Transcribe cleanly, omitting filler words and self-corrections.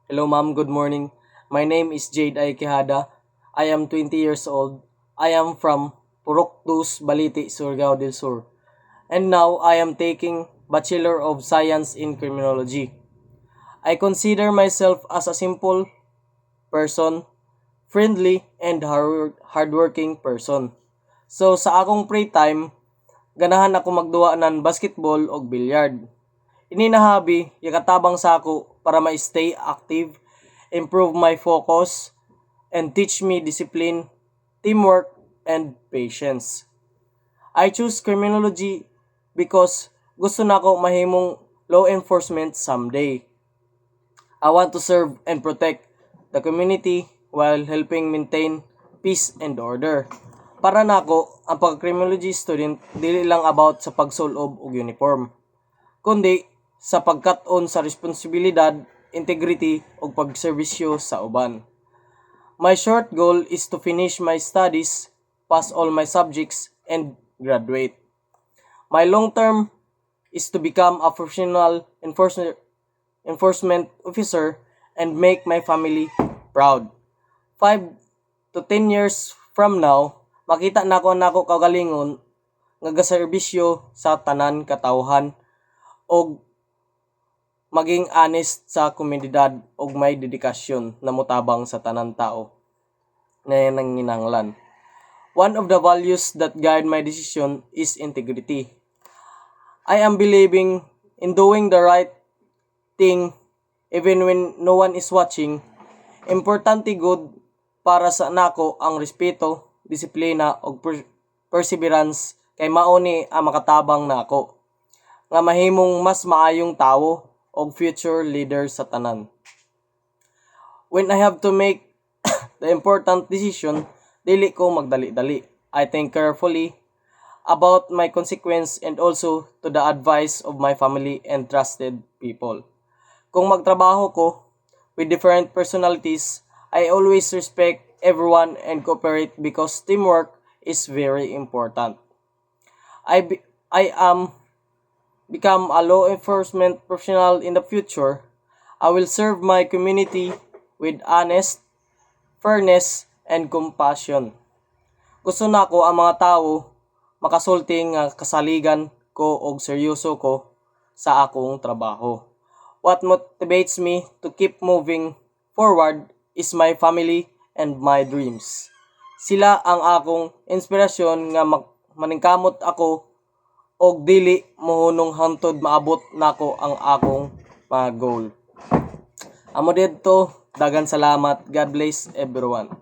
Hello ma'am, good morning. My name is Jade I. Quijada. I am 20 years old. I am from Puroctus, Baliti, Surigao del Sur. And now I am taking Bachelor of Science in Criminology. I consider myself as a simple person, friendly, and hardworking person. So sa akong free time, ganahan ako magduwa ng basketball o billiard. Ini na hobby, yakatabang sa ako para ma-stay active, improve my focus, and teach me discipline, teamwork, and patience. I choose criminology because gusto na ako mahimong law enforcement someday. I want to serve and protect the community while helping maintain peace and order. Para nako, ang pag-criminology student dili lang about sa pagsulob og uniform, kundi sa pagkat-on sa responsibilidad, integrity ug pagserbisyo sa uban. My short goal is to finish my studies, pass all my subjects, and graduate. My long term is to become a professional enforcement officer and make my family proud. 5 to 10 years from now, makita nako kagalingon nga gaserbisyo sa tanan katawhan og maging honest sa komunidad ug may dedikasyon na motabang sa tanan tao na nanginahanglan. One of the values that guide my decision is integrity. I am believing in doing the right thing even when no one is watching. Importante good para sa nako ang respeto, disiplina ug perseverance kay mao ni ang makatabang nako nga mahimong mas maayong tawo o future leader sa tanan. When I have to make the important decision, dili ko magdali-dali. I think carefully about my consequence and also to the advice of my family and trusted people. Kung magtrabaho ko with different personalities, I always respect everyone and cooperate because teamwork is very important. I am become a law enforcement professional in the future. I will serve my community with honest, fairness, and compassion. Gusto na ko ang mga tao makasulti nga kasaligan ko og seryoso ko sa akong trabaho. What motivates me to keep moving forward is my family and my dreams. Sila ang akong inspirasyon nga maningkamot ako og dili mohunong hantod maabot nako ang akong mga goal. Amo didto, dagan salamat. God bless everyone.